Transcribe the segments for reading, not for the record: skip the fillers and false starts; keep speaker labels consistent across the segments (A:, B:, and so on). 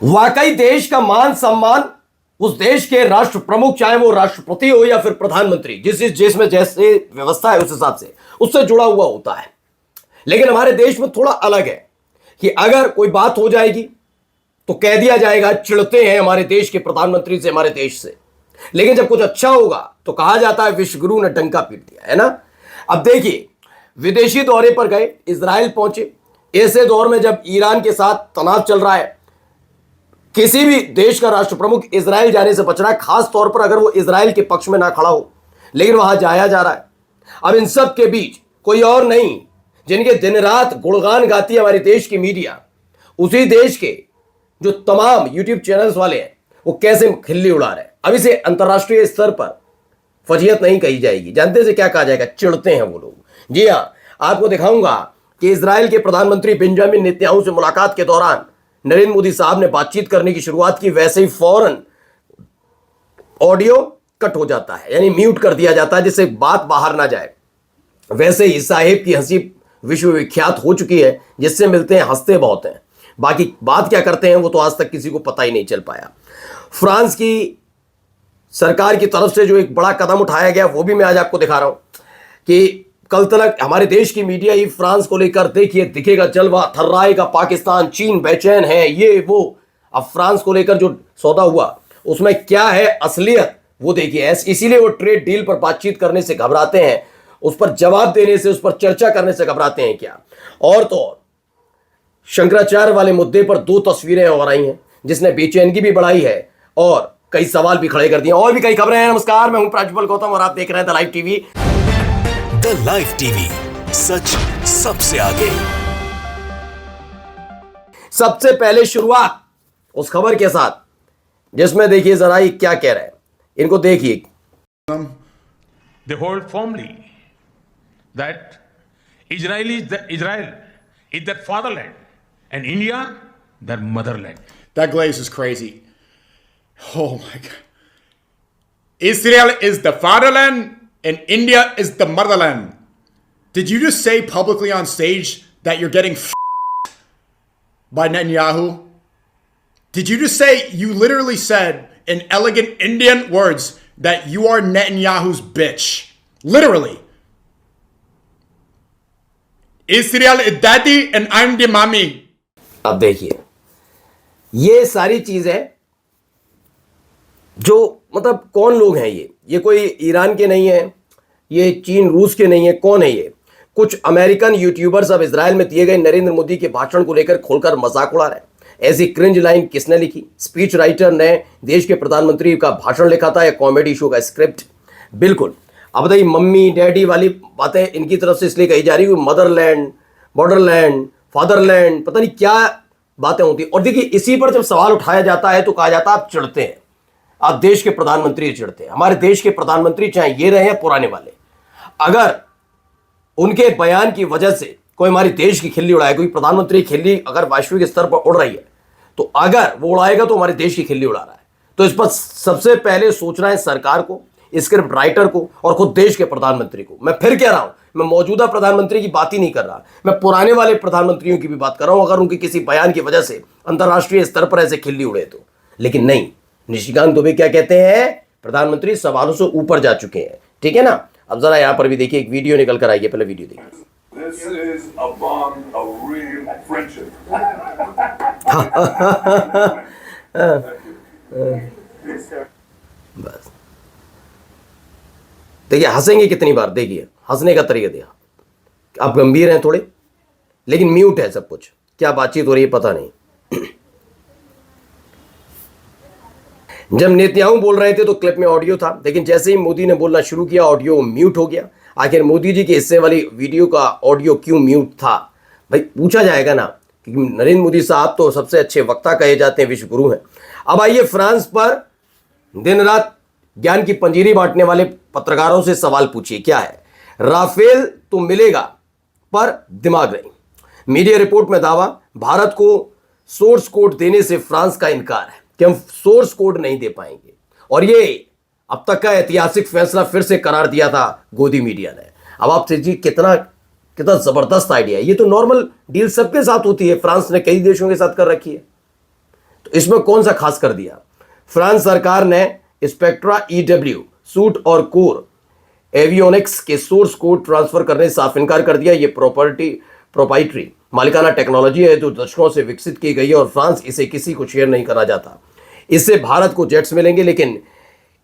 A: वाकई देश का मान सम्मान उस देश के राष्ट्र प्रमुख, चाहे वो राष्ट्रपति हो या फिर प्रधानमंत्री, जिस देश में जैसे व्यवस्था है उस हिसाब से उससे जुड़ा हुआ होता है। लेकिन हमारे देश में थोड़ा अलग है कि अगर कोई बात हो जाएगी तो कह दिया जाएगा चिढ़ते हैं हमारे देश के प्रधानमंत्री से, हमारे देश से। लेकिन जब कुछ अच्छा होगा तो कहा जाता है विश्वगुरु ने डंका पीट दिया, है ना। अब देखिए, विदेशी दौरे पर गए, इजराइल पहुंचे। ऐसे दौर में जब ईरान के साथ तनाव चल रहा है, किसी भी देश का राष्ट्र प्रमुख इजराइल जाने से बच रहा है, खास तौर पर अगर वो इजराइल के पक्ष में ना खड़ा हो, लेकिन वहां जाया जा रहा है। अब इन सब के बीच कोई और नहीं, जिनके दिन रात गुणगान गाती है हमारे देश की मीडिया, उसी देश के जो तमाम यूट्यूब चैनल्स वाले हैं, वो कैसे खिल्ली उड़ा रहे हैं। अब इसे अंतर्राष्ट्रीय स्तर पर फजीयत नहीं कही जाएगी, जानते से क्या कहा जाएगा, चिढ़ते हैं वो लोग। जी हाँ, आपको दिखाऊंगा कि इजराइल के प्रधानमंत्री बेंजामिन नेतन्याहू से मुलाकात के दौरान नरेंद्र मोदी साहब ने बातचीत करने की शुरुआत की, वैसे ही फौरन ऑडियो कट हो जाता है, यानी म्यूट कर दिया जाता है जिससे बात बाहर ना जाए। वैसे ही साहिब की हंसी विश्वविख्यात हो चुकी है, जिससे मिलते हैं हंसते बहुत हैं, बाकी बात क्या करते हैं वो तो आज तक किसी को पता ही नहीं चल पाया। फ्रांस की सरकार की तरफ से जो एक बड़ा कदम उठाया गया वो भी मैं आज आपको दिखा रहा हूं कि कल तक हमारे देश की मीडिया ही फ्रांस को लेकर देखिए दिखेगा जलवा, थर्राएगा पाकिस्तान, चीन बेचैन है, ये वो। अब फ्रांस को लेकर जो सौदा हुआ उसमें क्या है असलियत वो देखिए। इसीलिए वो ट्रेड डील पर बातचीत करने से घबराते हैं, उस पर जवाब देने से, उस पर चर्चा करने से घबराते हैं क्या। और तो और शंकराचार्य वाले मुद्दे पर दो तस्वीरें और आई हैं जिसने बेचैनगी भी बढ़ाई है और कई सवाल भी खड़े कर दिए। और भी कई खबरें हैं। नमस्कार, मैं हूं प्राज्वल गौतम और आप देख रहे हैं the live TV.
B: The live TV, सच सबसे आगे।
A: सबसे पहले शुरुआत उस खबर के साथ जिसमें देखिए जरा ये क्या कह रहे हैं, इनको देखिए।
C: They hold firmly that Israel is their fatherland and India their motherland.
D: That glaze is crazy. Oh my God. Israel is the fatherland and India is the motherland. Did you just say publicly on stage that you're getting by Netanyahu? Did you just say, you literally said in elegant Indian words that you are Netanyahu's bitch? Literally. Israel is daddy and I'm the mommy.
A: अब देखिए, ये सारी चीजें जो मतलब कौन लोग हैं ये कोई ईरान के नहीं है, ये चीन रूस के नहीं है, कौन है ये? कुछ अमेरिकन यूट्यूबर्स अब इजराइल में दिए गए नरेंद्र मोदी के भाषण को लेकर खोलकर मजाक उड़ा रहे हैं। ऐसी क्रिंज लाइन किसने लिखी? स्पीच राइटर ने देश के प्रधानमंत्री का भाषण लिखा था या कॉमेडी शो का स्क्रिप्ट? बिल्कुल। अब बताइए, मम्मी डैडी वाली बातें इनकी तरफ से इसलिए कही जा रही है, मदरलैंड, बॉर्डरलैंड, फादरलैंड, पता नहीं क्या बातें होती। और देखिए, इसी पर जब सवाल उठाया जाता है तो कहा जाता है आप चिढ़ते हैं, आप देश के प्रधानमंत्री चिढ़ते हैं। हमारे देश के प्रधानमंत्री चाहे ये रहे हैं पुराने वाले, अगर उनके बयान की वजह से कोई हमारे देश की खिल्ली उड़ाए, कोई प्रधानमंत्री की खिल्ली अगर वैश्विक स्तर पर उड़ रही है तो अगर वो उड़ाएगा तो हमारे देश की खिल्ली उड़ा रहा है। तो इस पर सबसे पहले सोचना है सरकार को, स्क्रिप्ट राइटर को और खुद देश के प्रधानमंत्री को। मैं फिर कह रहा हूं, मैं मौजूदा प्रधानमंत्री की बात ही नहीं कर रहा, मैं पुराने वाले प्रधानमंत्रियों की भी बात कर रहा हूं, अगर उनके किसी बयान की वजह से अंतर्राष्ट्रीय स्तर पर ऐसे खिल्ली उड़े तो। लेकिन नहीं, निशिकांत दुबे क्या कहते हैं, प्रधानमंत्री सवालों से ऊपर जा चुके हैं, ठीक है ना। अब जरा यहां पर भी देखिए, एक वीडियो निकल कर आई है, पहले वीडियो देखिए।
E: This is a bond of real friendship.
A: बस देखिए, हंसेंगे कितनी बार, देखिए हंसने का तरीका दिया। आप गंभीर हैं थोड़े, लेकिन म्यूट है सब कुछ, क्या बातचीत हो रही है पता नहीं। जब नेतन्याहू बोल रहे थे तो क्लिप में ऑडियो था, लेकिन जैसे ही मोदी ने बोलना शुरू किया ऑडियो म्यूट हो गया। आखिर मोदी जी के हिस्से वाली वीडियो का ऑडियो क्यों म्यूट था? भाई पूछा जाएगा ना, क्योंकि नरेंद्र मोदी साहब तो सबसे अच्छे वक्ता कहे जाते हैं, विश्व गुरु हैं। अब आइए, फ्रांस पर दिन रात ज्ञान की पंजीरी बांटने वाले पत्रकारों से सवाल पूछिए, क्या है? राफेल तो मिलेगा पर दिमाग नहीं। मीडिया रिपोर्ट में दावा, भारत को सोर्स कोड देने से फ्रांस का इनकार है कि हम सोर्स कोड नहीं दे पाएंगे। और ये अब तक का ऐतिहासिक फैसला फिर से करार दिया था गोदी मीडिया ने। अब आप जी कितना जबरदस्त आइडिया है। ये तो नॉर्मल डील सबके साथ होती है, फ्रांस ने कई देशों के साथ कर रखी है। तो इसमें कौन सा खास कर दिया? फ्रांस सरकार ने स्पेक्ट्रा EW सूट और कोर एवियोनिक्स के सोर्स कोड ट्रांसफर करने से साफ इनकार कर दिया। ये प्रोपाइटरी मालिकाना टेक्नोलॉजी है जो दशकों से विकसित की गई है और फ्रांस इसे किसी को शेयर नहीं करना चाहता। इससे भारत को जेट्स मिलेंगे, लेकिन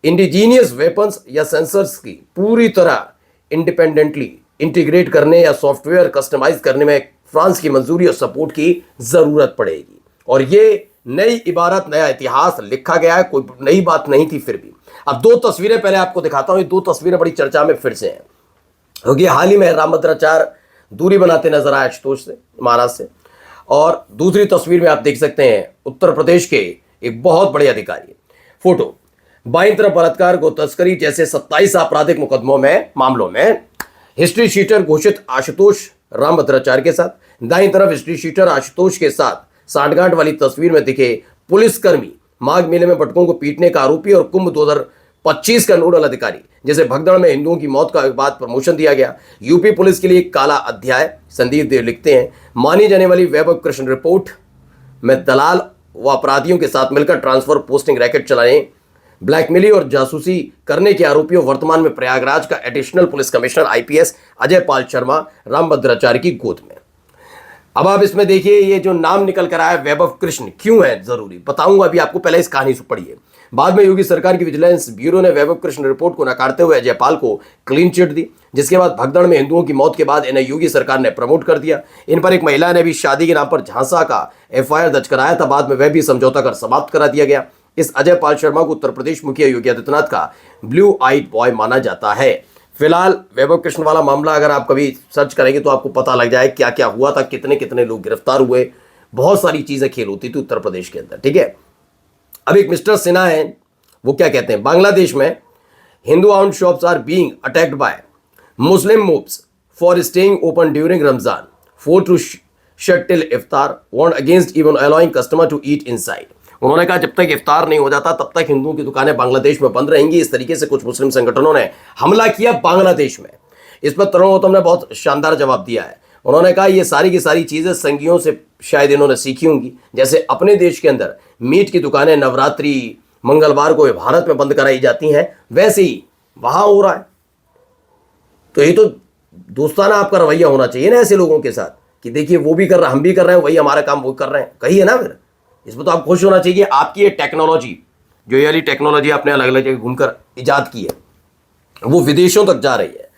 A: इंडिजीनियस वेपन्स या सेंसर्स की पूरी तरह इंडिपेंडेंटली इंटीग्रेट करने या सॉफ्टवेयर कस्टमाइज करने में फ्रांस की मंजूरी और सपोर्ट की जरूरत पड़ेगी। और ये नई इबारत, नया इतिहास लिखा गया है, कोई नई बात नहीं थी। फिर भी अब दो तस्वीरें पहले आपको दिखाता हूं। ये दो तस्वीरें बड़ी चर्चा में फिर से हैं, क्योंकि हाल ही में रामभद्राचार्य दूरी बनाते नजर आए आशुतोष से, महाराष्ट्र से। और दूसरी तस्वीर में आप देख सकते हैं उत्तर प्रदेश के एक बहुत बड़े अधिकारी। फोटो बाईं तरफ बलात्कार, गो तस्करी जैसे 27 आपराधिक मुकदमों में मामलों में हिस्ट्री शीटर घोषित आशुतोष रामभद्राचार्य के साथ, दाईं तरफ हिस्ट्री शीटर आशुतोष के साथ सांठगांठ वाली तस्वीर में दिखे पुलिसकर्मी माघ मेले में भटकों को पीटने का आरोपी और कुंभ 2025 का नोडल अधिकारी, जैसे भगदड़ में हिंदुओं की मौत का बाद प्रमोशन दिया गया। यूपी पुलिस के लिए एक काला अध्याय। संदीप देव लिखते हैं, मानी जाने वाली वैभव कृष्ण रिपोर्ट में दलाल व अपराधियों के साथ मिलकर ट्रांसफर पोस्टिंग रैकेट चलाने, ब्लैकमेलिंग और जासूसी करने के आरोपियों वर्तमान में प्रयागराज का additional police commissioner IPS Ajay Pal Sharma Rambhadracharya की गोद में। अब आप इसमें देखिए, ये जो नाम निकल कर आया वैभव कृष्ण क्यों है जरूरी बताऊंगा अभी आपको, पहले इस कहानी से पढ़िए। बाद में योगी सरकार की विजिलेंस ब्यूरो ने वैभव कृष्ण रिपोर्ट को नकारते हुए अजय पाल को क्लीन चिट दी, जिसके बाद भगदड़ में हिंदुओं की मौत के बाद इन्हें योगी सरकार ने प्रमोट कर दिया। इन पर एक महिला ने भी शादी के नाम पर झांसा का FIR दर्ज कराया था, बाद में वह भी समझौता कर समाप्त करा दिया गया। इस अजय पाल शर्मा को उत्तर प्रदेश मुखिया योगी आदित्यनाथ का ब्लू आइड बॉय माना जाता है। फिलहाल वैभव कृष्ण वाला मामला अगर आप कभी सर्च करेंगे तो आपको पता लग जाए क्या क्या हुआ था, कितने कितने लोग गिरफ्तार हुए, बहुत सारी चीजें खेल होती थी उत्तर प्रदेश के अंदर। ठीक है, अब एक मिस्टर सिन्हा है, वो क्या कहते हैं, बांग्लादेश में Hindu owned shops are being attacked by Muslim mobs for staying open during Ramzan, for to shut till Iftar, warn against even allowing customer to eat inside. उन्होंने कहा जब तक इफ्तार नहीं हो जाता तब तक हिंदुओं की दुकानें बांग्लादेश में बंद रहेंगी। इस तरीके से कुछ मुस्लिम संगठनों ने हमला किया बांग्लादेश में। इस पर तरुण गौतम ने बहुत शानदार जवाब दिया है। उन्होंने कहा ये सारी की सारी चीजें संघियों से शायद इन्होंने सीखी होंगी। जैसे अपने देश के अंदर मीट की दुकानें नवरात्रि मंगलवार को भारत में बंद कराई जाती हैं, वैसे ही वहां हो रहा है। तो ये तो दोस्ताना आपका रवैया होना चाहिए ना ऐसे लोगों के साथ, कि देखिए वो भी कर रहा, हम भी कर रहे हैं, वही हमारा काम वो कर रहे हैं, कहिए ना। फिर इसमें तो आप खुश होना चाहिए। आपकी ये टेक्नोलॉजी, जो ये वाली टेक्नोलॉजी आपने अलग अलग जगह घूमकर इजाद की है, वो विदेशों तक जा रही है।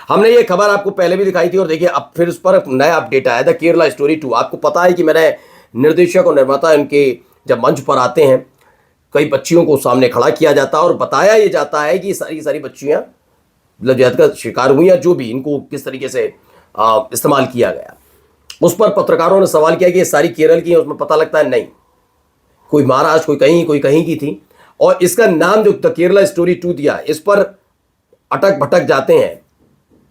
A: हमने ये खबर आपको पहले भी दिखाई थी और देखिए अब फिर उस पर नया अपडेट आया था, केरला स्टोरी 2। आपको पता है कि मैंने निर्देशक और निर्माता इनके जब मंच पर आते हैं, कई बच्चियों को सामने खड़ा किया जाता है और बताया ये जाता है कि सारी सारी बच्चियां मतलब जहद का शिकार हुई या जो भी, इनको किस तरीके से इस्तेमाल किया गया। उस पर पत्रकारों ने सवाल किया कि ये सारी केरल की है, उसमें पता लगता है नहीं, कोई महाराष्ट्र, कोई कहीं की थी। और इसका नाम जो द केरला स्टोरी 2 दिया, इस पर अटक भटक जाते हैं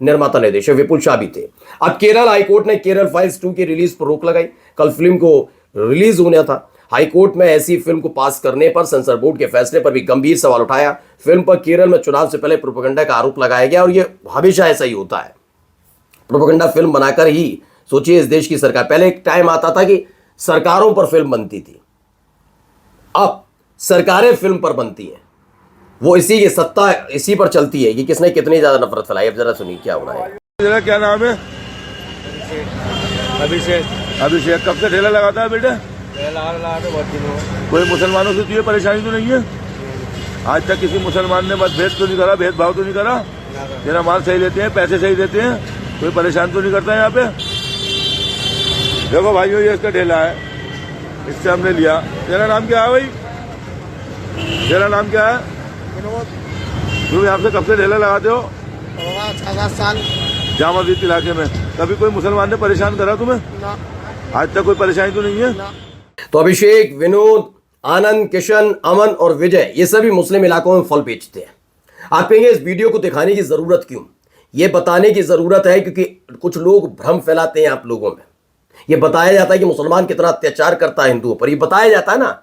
A: निर्माता निर्देशक विपुल शाह भी थे। अब केरल हाईकोर्ट ने केरल फाइल्स 2 की रिलीज पर रोक लगाई। कल फिल्म को रिलीज होना था। हाईकोर्ट में ऐसी फिल्म को पास करने पर सेंसर बोर्ड के फैसले पर भी गंभीर सवाल उठाया। फिल्म पर केरल में चुनाव से पहले प्रोपेगेंडा का आरोप लगाया गया और यह हमेशा ऐसा ही होता है। प्रोपेगेंडा फिल्म बनाकर ही, सोचिए इस देश की सरकार, पहले एक टाइम आता था कि सरकारों पर फिल्म बनती थी, अब सरकारें फिल्म पर बनती हैं। वो इसी की सत्ता इसी पर चलती है कि किसने कितनी ज्यादा नफरत फैलाई। अब जरा सुनिए क्या हो रहा है।
F: तेरा क्या नाम है? अभिषेक। अभिषेक, कब से ठेला लगाता है बेटा?
E: बहुत दिनों।
F: कोई मुसलमानों से तुझे परेशानी तो नहीं है? आज तक किसी मुसलमान ने मतभेद तो नहीं करा, भेदभाव तो नहीं करा? तेरा माल सही देते हैं, पैसे सही देते हैं, कोई परेशान तो नहीं करता है यहाँ पे? देखो भाइयों, ये इसका ठेला है, इससे हमने लिया। तेरा नाम क्या है भाई? तेरा नाम क्या है? तुम यहाँ से कब से ठेला लगाते हो?
G: 6-7 साल।
F: जामा मस्जिद इलाके में कभी कोई मुसलमान ने परेशान करा तुम्हें? आज तक कोई परेशानी तो नहीं है?
A: तो अभिषेक, विनोद, आनंद, किशन, अमन और विजय, ये सभी मुस्लिम इलाकों में फल बेचते हैं। आप कहेंगे इस वीडियो को दिखाने की जरूरत क्यों? ये बताने की जरूरत है क्योंकि कुछ लोग भ्रम फैलाते हैं आप लोगों में। ये बताया जाता है कि मुसलमान कितना अत्याचार करता है हिंदुओं पर, ये बताया जाता है ना,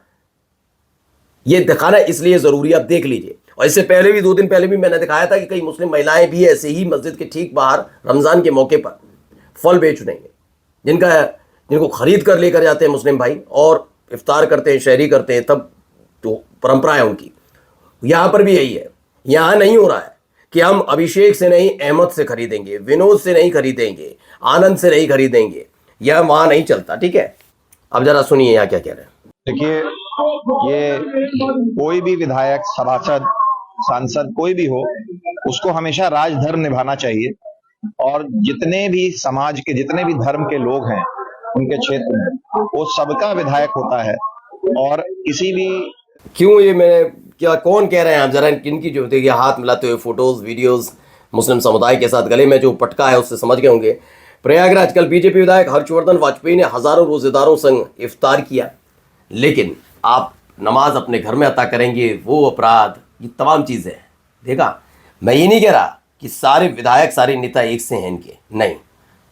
A: ये दिखाना इसलिए जरूरी है। आप देख लीजिए। और इससे पहले भी 2 दिन पहले भी मैंने दिखाया था कि कई मुस्लिम महिलाएं भी ऐसे ही मस्जिद के ठीक बाहर रमजान के मौके पर फल बेच रही हैं, जिनको खरीद कर लेकर जाते हैं मुस्लिम भाई और इफ्तार करते हैं, शहरी करते हैं, तब तो परंपरा है उनकी। यहां पर भी यही है। यहां नहीं हो रहा है कि हम अभिषेक से नहीं अहमद से खरीदेंगे, विनोद से नहीं खरीदेंगे, आनंद से नहीं खरीदेंगे, यह वहां नहीं चलता। ठीक है, अब जरा सुनिए यहाँ क्या कह रहे हैं।
G: देखिए, ये कोई भी विधायक, सभासद, सांसद कोई भी हो, उसको हमेशा राजधर्म निभाना चाहिए। और जितने भी समाज के, जितने भी धर्म के लोग हैं उनके क्षेत्र में, वो सबका विधायक होता है। और किसी भी
A: क्यों ये मैं क्या कौन कह रहे हैं आप, जरा इनकी जो देखिए हाथ मिलाते हुए फोटोज वीडियोस मुस्लिम समुदाय के साथ गले में जो पटका है उससे समझ गए होंगे। प्रयागराज कल बीजेपी विधायक हर्षवर्धन वाजपेयी ने हजारों रोजेदारों संग इफ्तार किया, लेकिन आप नमाज अपने घर में अता करेंगे, वो अपराध, ये तमाम चीज़ें हैं। देखा, मैं ये नहीं कह रहा कि सारे विधायक, सारे नेता एक से हैं इनके, नहीं,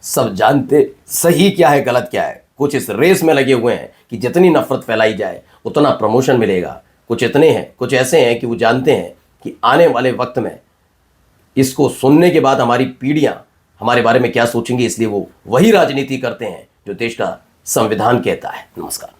A: सब जानते सही क्या है गलत क्या है। कुछ इस रेस में लगे हुए हैं कि जितनी नफरत फैलाई जाए उतना प्रमोशन मिलेगा। कुछ इतने हैं, कुछ ऐसे हैं कि वो जानते हैं कि आने वाले वक्त में इसको सुनने के बाद हमारी पीढ़ियां हमारे बारे में क्या सोचेंगी, इसलिए वो वही राजनीति करते हैं जो देश का संविधान कहता है। नमस्कार।